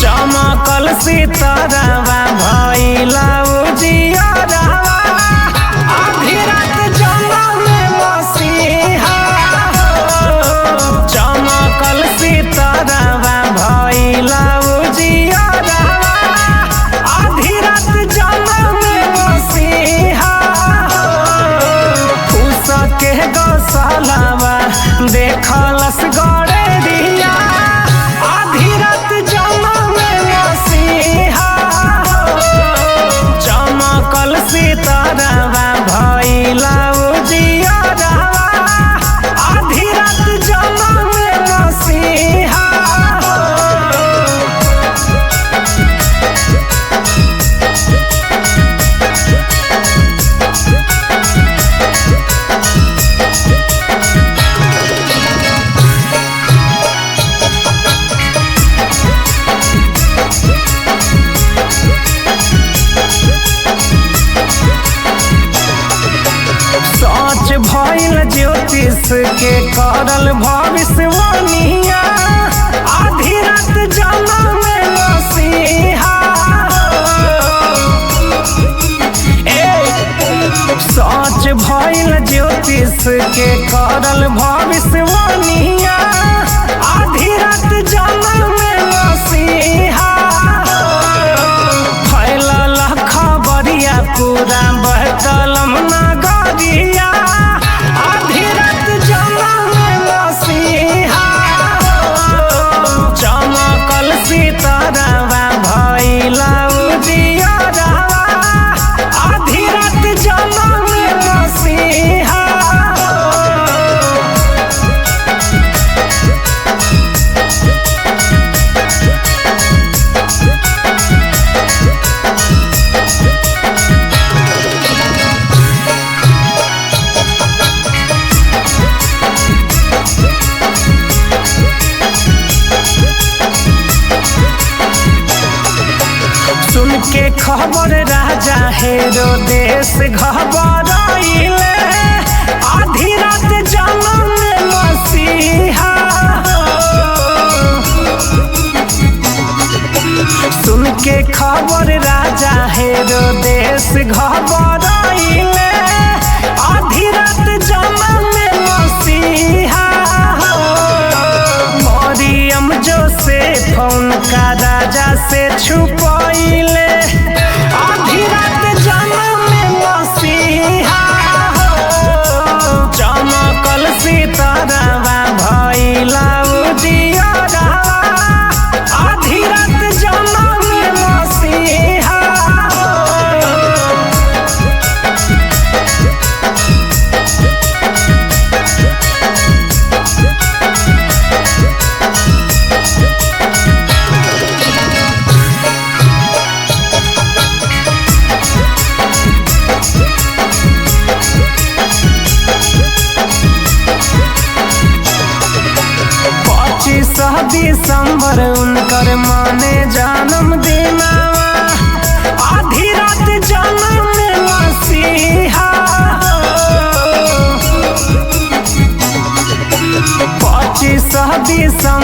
चमकल सितारावा भइला उजियारावा आधी रात जनम मसीहा चमकल सितारावा भइला उजियारावा आधी रात जनम मसीहा उसके गौशालावा देखलस गड़ेरिया आधी रात जनम मसीहा चमकल सितारावा भइला उजियारावा आधी रात जनम मसीहा। सच भइल ज्योतिष के करल भविष्यवाणिया आधी रात जनम मसीहा सच भइल ज्योतिष के करल भविष्यवाणिया आधी रात जनम मसीहा फैलल खबरिया पूरा बहकलम नगरिया आधी रात जनम मसीहा चमकल सितारावा भइला उजियारावा आधी रात जनम मसीहा। सुन के खबर राजा हेरोदेस घबराइले आधी रात जनम मसीहा सुन के खबर राजा हेरोदेस घबराइले आधी रात जनम मसीहा मरियम जोसेफ उनका राजा से छुपाइले आधी रात जनम मसीहा चमकल सितारावा भइला उजियारावा आधी रात जनम मसीहा। दिसंबर उनकर माने जन्म दिनावा आधी रात जनम मसीहा 25 दिसंबर